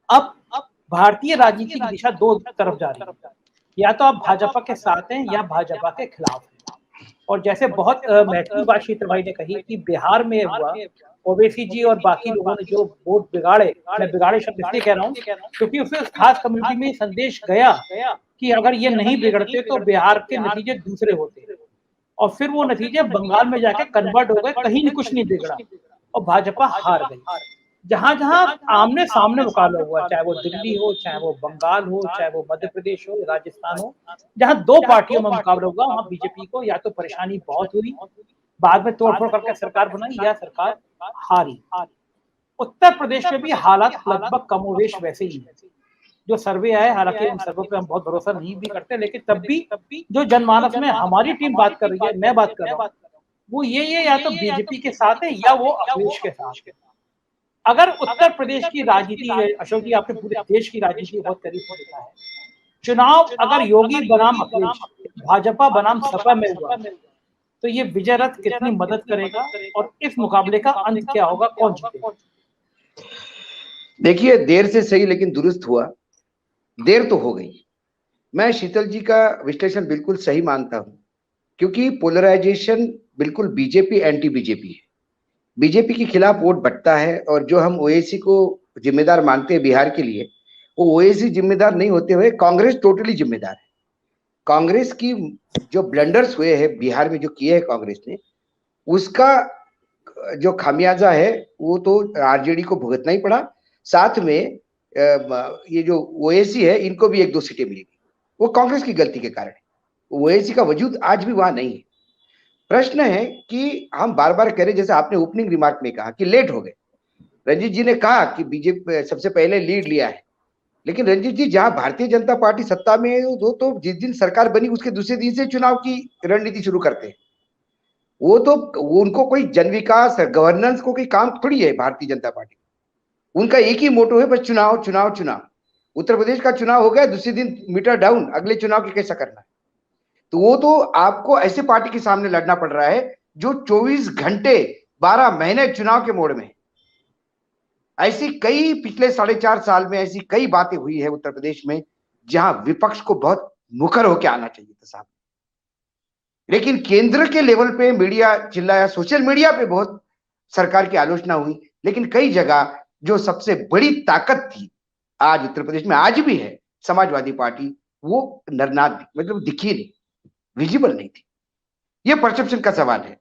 अब भारतीय राजनीति की दिशा दो तरफ जा रही है, या तो आप भाजपा के साथ हैं या भाजपा के खिलाफ हैं। और जैसे बहुत महत्वपूर्ण बात क्षेत्र भाई ने कही कि बिहार में हुआ, ओवैसी जी और बाकी लोगों ने जो वोट बिगाड़े, मैं बिगाड़े शब्द इसलिए कह रहा हूँ क्योंकि उससे उस खास कम्युनिटी में संदेश गया कि अगर ये नहीं बिगड़ते तो बिहार के नतीजे दूसरे होते, और फिर वो नतीजे बंगाल में जाके कन्वर्ट हो गए, कहीं नहीं कुछ नहीं बिगड़ा और भाजपा हार गई। जहां जहां आमने सामने मुकाबला हुआ, चाहे वो दिल्ली हो, चाहे वो बंगाल हो, चाहे वो मध्य प्रदेश हो, राजस्थान हो, जहां दो पार्टियों में मुकाबला हुआ वहां बीजेपी को या तो परेशानी बहुत हुई, बाद में तोड़फोड़ करके सरकार बनाई, या सरकार हारी। उत्तर प्रदेश में भी हालात लगभग कमोवेश वैसे ही है। जो सर्वे आए, हालांकि उन सर्वे पे हम बहुत भरोसा नहीं भी करते, लेकिन तब भी जो जनमानस में हमारी टीम बात कर रही है, मैं बात कर रहा हूँ, वो ये या तो बीजेपी के साथ है या वो अखिलेश के साथ है। अगर उत्तर प्रदेश की राजनीति, अशोक जी आपने पूरे देश की राजनीति बहुत करीब से देखा है, चुनाव अगर योगी बनाम अखिलेश, भाजपा बनाम सपा में हुआ तो ये विजय रथ कितनी मदद करेगा और इस मुकाबले का अंत क्या होगा, कौन जीतेगा? देखिए, देर से सही लेकिन दुरुस्त हुआ। देर तो हो गई। मैं शीतल जी का विश्लेषण बिल्कुल सही मानता हूं, क्योंकि पोलराइजेशन बिल्कुल बीजेपी एंटी बीजेपी है। बीजेपी के खिलाफ वोट बढ़ता है, और जो हम ओएसी को जिम्मेदार मानते हैं बिहार के लिए, वो ओएसी जिम्मेदार नहीं होते हुए कांग्रेस टोटली जिम्मेदार है। कांग्रेस की जो ब्लंडर्स हुए हैं बिहार में, जो किए हैं कांग्रेस ने, उसका जो खामियाजा है वो तो आरजेडी को भुगतना ही पड़ा। साथ में ये जो ओएसी है, इनको भी 1-2 सीटें मिलेगी, वो कांग्रेस की गलती के कारण है। ओएसी का वजूद आज भी वहां नहीं है। प्रश्न है कि हम बार बार कह रहे, जैसे आपने ओपनिंग रिमार्क में कहा कि लेट हो गए। रंजीत जी ने कहा कि बीजेपी सबसे पहले लीड लिया है, लेकिन रंजीत जी, जहां भारतीय जनता पार्टी सत्ता में है, वो तो जिस दिन सरकार बनी उसके दूसरे दिन से चुनाव की रणनीति शुरू करते हैं। वो तो उनको कोई जन विकास गवर्नेंस को कोई काम थोड़ी है भारतीय जनता पार्टी। उनका एक ही मोटो है, बस चुनाव चुनाव चुनाव। उत्तर प्रदेश का चुनाव हो गया, दूसरे दिन मीटर डाउन, अगले चुनाव की कैसा करना है। तो वो तो आपको ऐसे पार्टी के सामने लड़ना पड़ रहा है जो 24 घंटे 12 महीने चुनाव के मोड़ में। ऐसी कई पिछले 4.5 साल में ऐसी कई बातें हुई है उत्तर प्रदेश में, जहां विपक्ष को बहुत मुखर होकर आना चाहिए था साहब। लेकिन केंद्र के लेवल पे मीडिया चिल्लाया, सोशल मीडिया पे बहुत सरकार की आलोचना हुई, लेकिन कई जगह जो सबसे बड़ी ताकत थी आज उत्तर प्रदेश में, आज भी है, समाजवादी पार्टी, वो नरनाथ मतलब दिखी नहीं, विजिबल नहीं थी। ये परसेप्शन का सवाल है।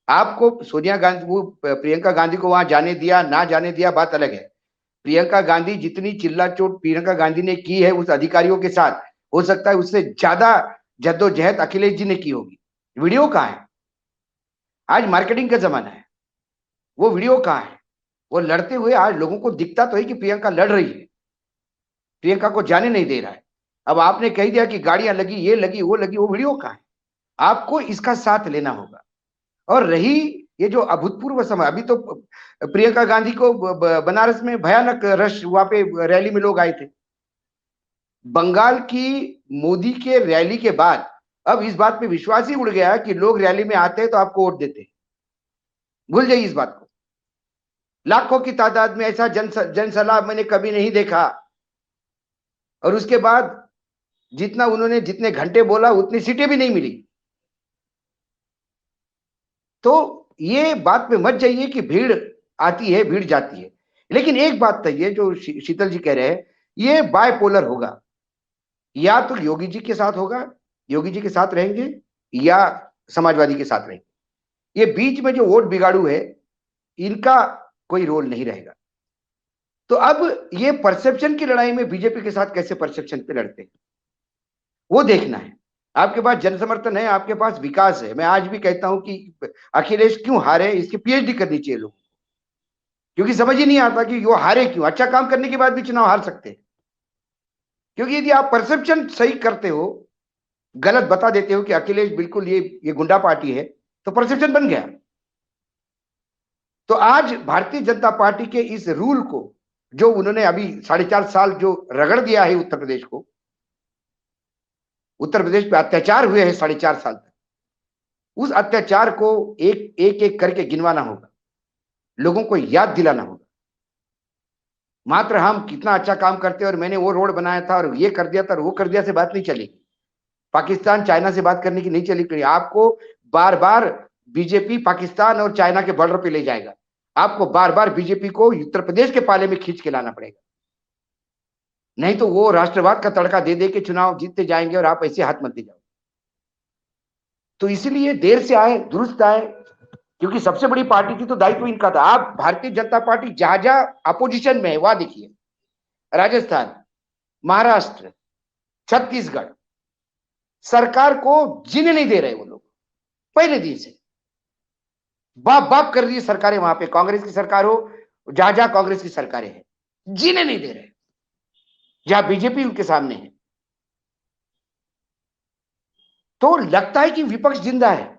आपको सोनिया गांधी, वो प्रियंका गांधी को वहां जाने दिया ना जाने दिया बात अलग है। प्रियंका गांधी जितनी चिल्ला चोट प्रियंका गांधी ने की है उस अधिकारियों के साथ, हो सकता है उससे ज्यादा जद्दोजहद अखिलेश जी ने की होगी। वीडियो कहाँ है? आज मार्केटिंग का जमाना है, वो वीडियो कहाँ है? वो लड़ते हुए आज लोगों को दिखता तो है कि प्रियंका लड़ रही है, प्रियंका को जाने नहीं दे रहा है। अब आपने कह दिया कि गाड़ियां लगी, ये लगी, वो लगी, वो वीडियो कहाँ है? आपको इसका साथ लेना होगा। और रही ये जो अभूतपूर्व समय, अभी तो प्रियंका गांधी को बनारस में भयानक रश, वहां पे रैली में लोग आए थे। बंगाल की मोदी के रैली के बाद अब इस बात पे विश्वास ही उड़ गया कि लोग रैली में आते हैं तो आपको वोट देते हैं। भूल जाइए इस बात को। लाखों की तादाद में ऐसा जनसलाह मैंने कभी नहीं देखा। और उसके बाद जितना उन्होंने जितने घंटे बोला उतनी सीटें भी नहीं मिली। तो ये बात पे मत जाइए कि भीड़ आती है भीड़ जाती है। लेकिन एक बात तो ये जो शीतल जी कह रहे हैं, ये बायपोलर होगा। या तो योगी जी के साथ होगा, योगी जी के साथ रहेंगे, या समाजवादी के साथ रहेंगे। ये बीच में जो वोट बिगाड़ू है, इनका कोई रोल नहीं रहेगा। तो अब ये परसेप्शन की लड़ाई में बीजेपी के साथ कैसे परसेप्शन पे लड़ते हैं, वो देखना है। आपके पास जन समर्थन है, आपके पास विकास है। मैं आज भी कहता हूं कि अखिलेश क्यों हारे, इसकी पीएचडी करनी चाहिए लोगों को, क्योंकि समझ ही नहीं आता कि वो हारे क्यों। अच्छा काम करने के बाद भी चुनाव हार सकते हैं, क्योंकि यदि आप परसेप्शन सही करते हो, गलत बता देते हो कि अखिलेश बिल्कुल ये गुंडा पार्टी है, तो परसेप्शन बन गया। तो आज भारतीय जनता पार्टी के इस रूल को, जो उन्होंने अभी 4.5 साल जो रगड़ दिया है उत्तर प्रदेश को, उत्तर प्रदेश पे अत्याचार हुए हैं 4.5 साल तक, उस अत्याचार को एक एक करके गिनवाना होगा, लोगों को याद दिलाना होगा। मात्र हम कितना अच्छा काम करते हैं और मैंने वो रोड बनाया था और ये कर दिया था और वो कर दिया से बात नहीं चलेगी। पाकिस्तान चाइना से बात करने की नहीं चली। आपको बार बार बीजेपी पाकिस्तान और चाइना के बॉर्डर पे ले जाएगा। आपको बार बार बीजेपी को उत्तर प्रदेश के पाले में खींच के लाना पड़ेगा, नहीं तो वो राष्ट्रवाद का तड़का दे दे के चुनाव जीतते जाएंगे और आप ऐसे हाथ मत दे जाओ। तो इसीलिए देर से आए दुरुस्त आए, क्योंकि सबसे बड़ी पार्टी थी तो दायित्व इनका था। आप भारतीय जनता पार्टी जहां जहां अपोजिशन में है वहां देखिए, राजस्थान, महाराष्ट्र, छत्तीसगढ़, सरकार को जीने नहीं दे रहे वो लोग। पहले दिन से बाप बाप कर रही है सरकारें, वहां पे कांग्रेस की सरकार हो, जहां जहां कांग्रेस की सरकारें हैं, जीने नहीं दे रहे, जहां बीजेपी उनके सामने है। तो लगता है कि विपक्ष जिंदा है।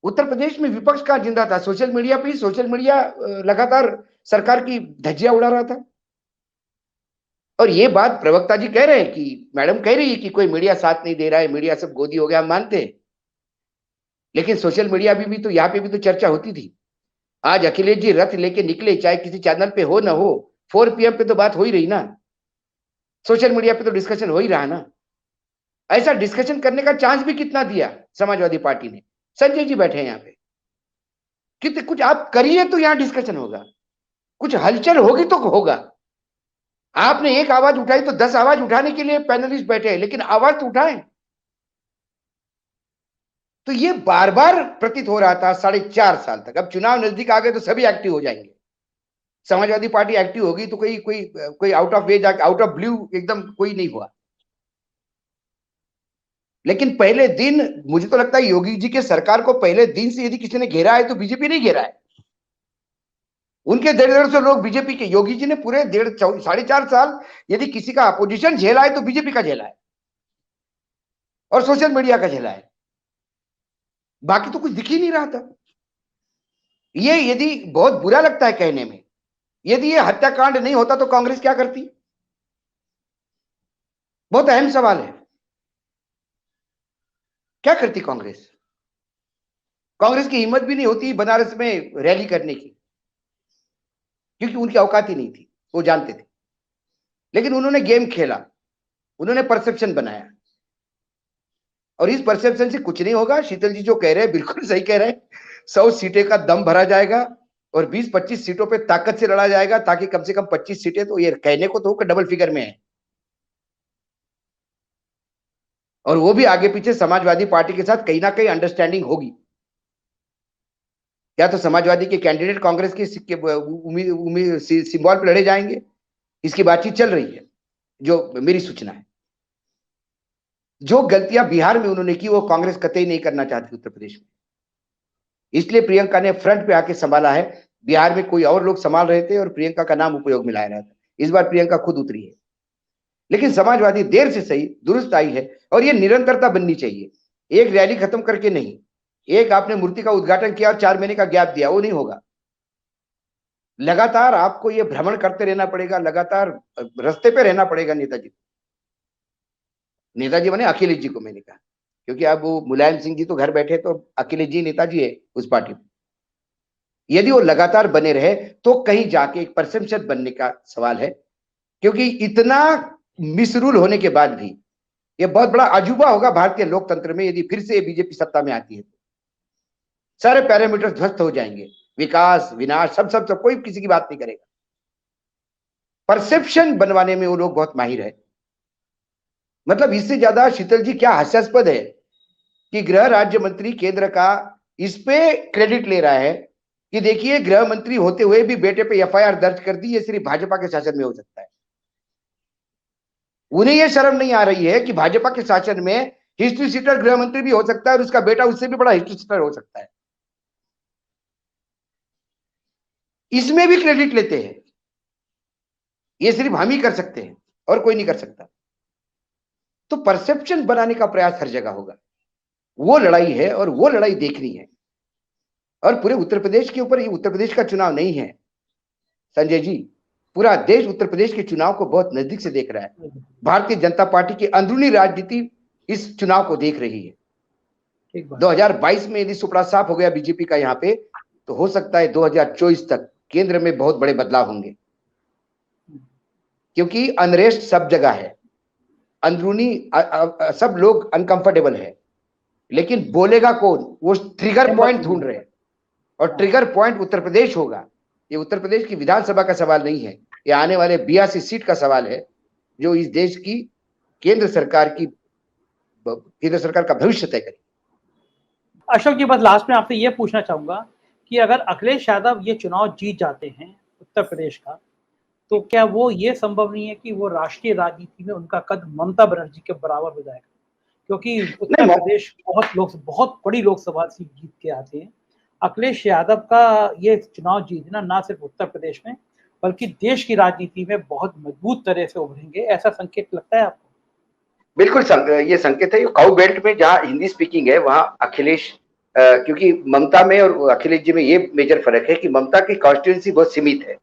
उत्तर प्रदेश में विपक्ष का जिंदा था, सोशल मीडिया पे, सोशल मीडिया लगातार सरकार की धज्जियां उड़ा रहा था। और ये बात प्रवक्ता जी कह रहे हैं कि मैडम कह रही है कि कोई मीडिया साथ नहीं दे रहा है, मीडिया सब गोदी हो गया, हम मानते हैं। लेकिन सोशल मीडिया भी तो यहाँ पे भी तो चर्चा होती थी। आज अखिलेश जी रथ लेके निकले, चाहे किसी चैनल पे हो ना हो, 4 PM पे तो बात हो ही रही ना, सोशल मीडिया पे तो डिस्कशन हो ही रहा ना। ऐसा डिस्कशन करने का चांस भी कितना दिया समाजवादी पार्टी ने। संजय जी बैठे हैं यहाँ पे, कितने कुछ आप करिए तो यहाँ डिस्कशन होगा, कुछ हलचल होगी तो होगा। आपने एक आवाज उठाई तो 10 आवाज उठाने के लिए पैनलिस्ट बैठे हैं, लेकिन आवाज तो उठाएं। तो ये बार बार प्रतीत हो रहा था 4.5 साल तक। अब चुनाव नजदीक आ गए तो सभी एक्टिव हो जाएंगे। समाजवादी पार्टी एक्टिव होगी तो कोई कोई कोई आउट ऑफ वे जाके, आउट ऑफ ब्लू एकदम कोई नहीं हुआ। लेकिन पहले दिन मुझे तो लगता है योगी जी के सरकार को पहले दिन से यदि किसी ने घेरा है तो बीजेपी नहीं घेरा है। उनके 150 लोग बीजेपी के, योगी जी ने पूरे 4.5 साल यदि किसी का अपोजिशन झेला है तो बीजेपी का झेला है और सोशल मीडिया का झेला है, बाकी तो कुछ दिख ही नहीं रहा था। ये यदि बहुत बुरा लगता है कहने में, यदि ये हत्याकांड नहीं होता तो कांग्रेस क्या करती? बहुत अहम सवाल है, क्या करती कांग्रेस? कांग्रेस की हिम्मत भी नहीं होती बनारस में रैली करने की, क्योंकि उनकी औकात ही नहीं थी, वो जानते थे। लेकिन उन्होंने गेम खेला, उन्होंने परसेप्शन बनाया, और इस परसेप्शन से कुछ नहीं होगा। शीतल जी जो कह रहे हैं बिल्कुल सही कह रहे हैं। 100 सीटें का दम भरा जाएगा और 20-25 सीटों पे ताकत से लड़ा जाएगा, ताकि कम से कम 25 सीटें तो, ये कहने को तो डबल फिगर में है, और वो भी आगे पीछे समाजवादी पार्टी के साथ कहीं ना कहीं अंडरस्टैंडिंग होगी। या तो समाजवादी के कैंडिडेट कांग्रेस के सिंबल पे लड़े जाएंगे, इसकी बातचीत चल रही है, जो मेरी सूचना है। जो गलतियां बिहार में उन्होंने की वो कांग्रेस कतई नहीं करना चाहती उत्तर प्रदेश में, इसलिए प्रियंका ने फ्रंट पे आके संभाला है। बिहार में कोई और लोग संभाल रहे थे और प्रियंका का नाम उपयोग में लाया रहा था, इस बार प्रियंका खुद उतरी है। लेकिन समाजवादी देर से सही दुरुस्त आई है, और ये निरंतरता बननी चाहिए। एक रैली खत्म करके नहीं, एक आपने मूर्ति का उद्घाटन किया और 4 महीने का गैप दिया, वो नहीं होगा। लगातार आपको ये भ्रमण करते रहना पड़ेगा, लगातार रास्ते पे रहना पड़ेगा नेताजी। नेताजी माने अखिलेश जी को मैंने कहा, क्योंकि अब वो मुलायम सिंह जी तो घर बैठे, तो अखिलेश जी नेताजी है उस पार्टी में। यदि वो लगातार बने रहे तो कहीं जाके एक परसेप्शन बनने का सवाल है, क्योंकि इतना मिसरूल होने के बाद भी ये बहुत बड़ा अजूबा होगा भारतीय लोकतंत्र में यदि फिर से बीजेपी सत्ता में आती है। सारे पैरामीटर ध्वस्त हो जाएंगे, विकास विनाश सब सब सब, कोई किसी की बात नहीं करेगा। परसेप्शन बनवाने में वो लोग बहुत माहिर है। मतलब इससे ज्यादा शीतल जी क्या हास्यास्पद है कि गृह राज्य मंत्री केंद्र का इस पे क्रेडिट ले रहा है कि देखिए गृह मंत्री होते हुए भी बेटे पे FIR दर्ज कर दी, ये सिर्फ भाजपा के शासन में हो सकता है। उन्हें यह शर्म नहीं आ रही है कि भाजपा के शासन में हिस्ट्री सीटर गृह मंत्री भी हो सकता है और उसका बेटा उससे भी बड़ा हिस्ट्री सीटर हो सकता है। इसमें भी क्रेडिट लेते हैं, ये सिर्फ हम ही कर सकते हैं और कोई नहीं कर सकता। तो परसेप्शन बनाने का प्रयास हर जगह होगा, वो लड़ाई है और वो लड़ाई देखनी है। और पूरे उत्तर प्रदेश के ऊपर, ये उत्तर प्रदेश का चुनाव नहीं है संजय जी, पूरा देश उत्तर प्रदेश के चुनाव को बहुत नजदीक से देख रहा है। भारतीय जनता पार्टी की अंदरूनी राजनीति इस चुनाव को देख रही है। 2022 में यदि सुपड़ा साफ हो गया बीजेपी का यहाँ पे, तो हो सकता है 2024 तक केंद्र में बहुत बड़े बदलाव होंगे। क्योंकि अनरेस्ट सब जगह है, अंदरूनी सब लोग अनकंफर्टेबल है, लेकिन बोलेगा कौन? वो ट्रिगर पॉइंट ढूंढ रहे हैं, और ट्रिगर पॉइंट उत्तर प्रदेश होगा। ये उत्तर प्रदेश की विधानसभा का सवाल नहीं है, ये आने वाले 82 सीट का सवाल है, जो इस देश की केंद्र सरकार का भविष्य तय करेगी। अशोक जी, बस लास्ट में आपसे ये पूछना चाहूंगा कि अगर अखिलेश यादव ये चुनाव जीत जाते हैं उत्तर प्रदेश का, तो क्या वो ये संभव नहीं है कि वो राष्ट्रीय राजनीति में उनका कद ममता बनर्जी के बराबर हो जाएगा? क्योंकि उत्तर प्रदेश बहुत बड़ी लोकसभा सीट जीत के आते हैं। अखिलेश यादव का ये चुनाव जीतना ना सिर्फ उत्तर प्रदेश में बल्कि देश की राजनीति में बहुत मजबूत तरह से उभरेंगे, ऐसा संकेत लगता है आपको? बिल्कुल ये संकेत है। काउ बेल्ट में जहां हिंदी स्पीकिंग है वहां अखिलेश, क्योंकि ममता में और अखिलेश जी में ये मेजर फर्क है कि ममता की कॉन्स्टिट्यूंसी बहुत सीमित है।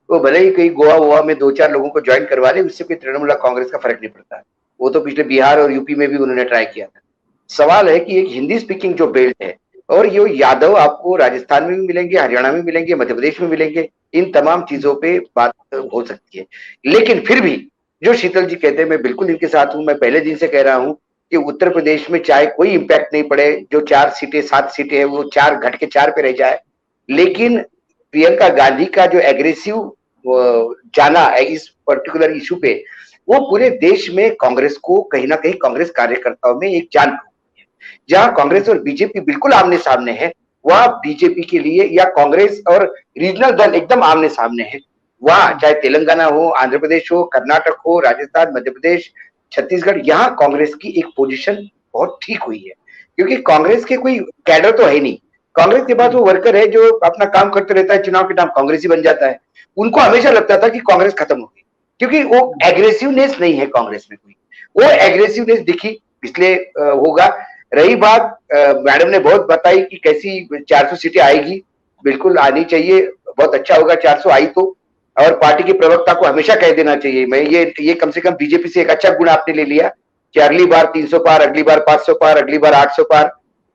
वो भले ही कहीं गोवा में 2-4 लोगों को ज्वाइन करवा ले, उससे कोई तृणमूल कांग्रेस का फर्क नहीं पड़ता। वो तो पिछले बिहार और यूपी में भी उन्होंने ट्राई किया था। सवाल है कि एक हिंदी स्पीकिंग जो बेल्ट है, और ये यादव आपको राजस्थान में भी मिलेंगे, हरियाणा में मिलेंगे, मध्य प्रदेश में मिलेंगे, इन तमाम चीजों पे बात हो सकती है। लेकिन फिर भी जो शीतल जी कहते हैं, मैं बिल्कुल इनके साथ हूं। मैं पहले दिन से कह रहा हूं कि उत्तर प्रदेश में चाहे कोई इंपैक्ट नहीं पड़े, जो 4 सीटें 7 सीटें है वो 4 घट के 4 पे रह जाए, लेकिन प्रियंका गांधी का जो एग्रेसिव जाना है इस पर्टिकुलर इशू पे, वो पूरे देश में कांग्रेस को कहीं ना कहीं कांग्रेस कार्यकर्ताओं में एक जान, जहां कांग्रेस और बीजेपी बिल्कुल आमने सामने है, वहां बीजेपी के लिए या कांग्रेस और रीजनल दल एकदम आमने सामने है। वहां चाहे तेलंगाना हो, आंध्र प्रदेश हो, कर्नाटक हो, राजस्थान, मध्य प्रदेश, छत्तीसगढ़, यहाँ कांग्रेस की एक पोजीशन बहुत ठीक हुई है, क्योंकि कांग्रेस के कोई कैडर तो है नहीं। कांग्रेस के पास वो वर्कर है जो अपना काम करते रहता है, चुनाव के टाइम कांग्रेस ही बन जाता है। उनको हमेशा लगता था कि कांग्रेस खत्म होगी, क्योंकि वो एग्रेसिवनेस नहीं है कांग्रेस में कोई। वो एग्रेसिवनेस दिखी इसलिए होगा। रही बात, मैडम ने बहुत बताई कि कैसी 400 सीटें आएगी, बिल्कुल आनी चाहिए, बहुत अच्छा होगा 400 आई तो। और पार्टी के प्रवक्ता को हमेशा कह देना चाहिए, मैं ये कम से कम बीजेपी से एक अच्छा गुण आपने ले लिया कि अगली बार 300 पार, अगली बार 500 पार, अगली बार 800 पार,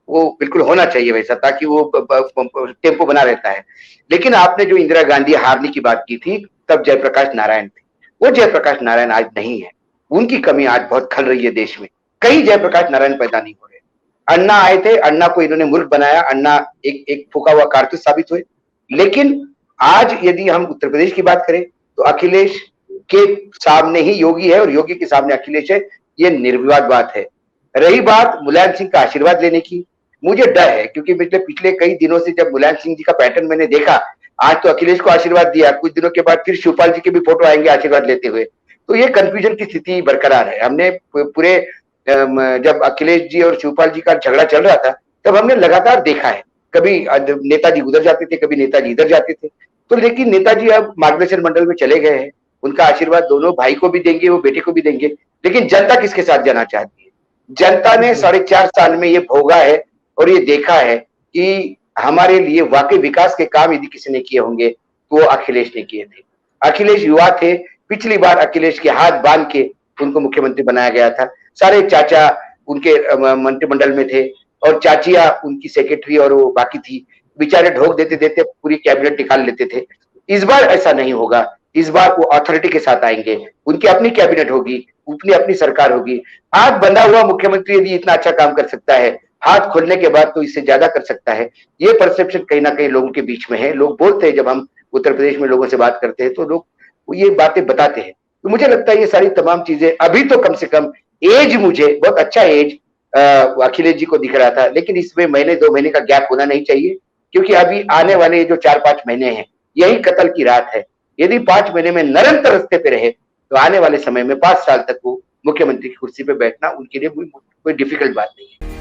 वो बिल्कुल होना चाहिए वैसा, ताकि वो टेम्पो बना रहता है। लेकिन आपने जो इंदिरा गांधी हारने की बात की थी, तब जयप्रकाश नारायण थे। वो जयप्रकाश नारायण आज नहीं है, उनकी कमी आज बहुत खल रही है देश में। कई जयप्रकाश नारायण पैदा नहीं हो रहे। अन्ना आए थे, अन्ना को इन्होंने मूर्ख बनाया, अन्ना एक फूका हुआ कारतूस साबित हुए। लेकिन आज यदि हम उत्तर प्रदेश की बात करें तो अखिलेश के सामने ही योगी है और योगी के सामने अखिलेश है, ये निर्विवाद बात है। रही बात मुलायम सिंह का आशीर्वाद लेने की, मुझे डर है, क्योंकि पिछले कई दिनों से जब मुलायम सिंह जी का पैटर्न मैंने देखा, आज तो अखिलेश को आशीर्वाद दिया, कुछ दिनों के बाद फिर शिवपाल जी के भी फोटो आएंगे आशीर्वाद लेते हुए, तो ये कंफ्यूजन की स्थिति बरकरार है। हमने पूरे जब अखिलेश जी और शिवपाल जी का झगड़ा चल रहा था, तब हमने लगातार देखा है, कभी नेताजी उधर जाते थे, कभी नेताजी इधर जाते थे। तो लेकिन नेताजी अब मार्गदर्शन मंडल में चले गए हैं, उनका आशीर्वाद दोनों भाई को भी देंगे, वो बेटे को भी देंगे। लेकिन जनता किसके साथ जाना चाहती है? जनता ने 4.5 साल में ये भोगा है और ये देखा है कि हमारे लिए वाकई विकास के काम यदि किसी ने किए होंगे तो वो अखिलेश ने किए थे। अखिलेश युवा थे, पिछली बार अखिलेश के हाथ बांध के उनको मुख्यमंत्री बनाया गया था। सारे चाचा उनके मंत्रिमंडल में थे और चाचिया उनकी सेक्रेटरी और वो बाकी थी, बेचारे ढोक देते देते पूरी कैबिनेट निकाल लेते थे। इस बार ऐसा नहीं होगा, इस बार वो अथॉरिटी के साथ आएंगे, उनकी अपनी कैबिनेट होगी, अपनी सरकार होगी। हाथ बंधा हुआ मुख्यमंत्री यदि इतना अच्छा काम कर सकता है, हाथ खोलने के बाद तो इससे ज्यादा कर सकता है। ये परसेप्शन कहीं ना कहीं लोगों के बीच में है। लोग बोलते हैं, जब हम उत्तर प्रदेश में लोगों से बात करते हैं तो लोग ये बातें बताते हैं। तो मुझे लगता है ये सारी तमाम चीजें अभी तो कम से कम एज, मुझे बहुत अच्छा एज अखिलेश जी को दिख रहा था, लेकिन इसमें महीने 2 महीने का गैप होना नहीं चाहिए, क्योंकि अभी आने वाले जो 4-5 महीने हैं यही कत्ल की रात है। यदि 5 महीने में निरंतर रास्ते पे रहे तो आने वाले समय में 5 साल तक वो मुख्यमंत्री की कुर्सी पे बैठना उनके लिए कोई डिफिकल्ट बात नहीं है।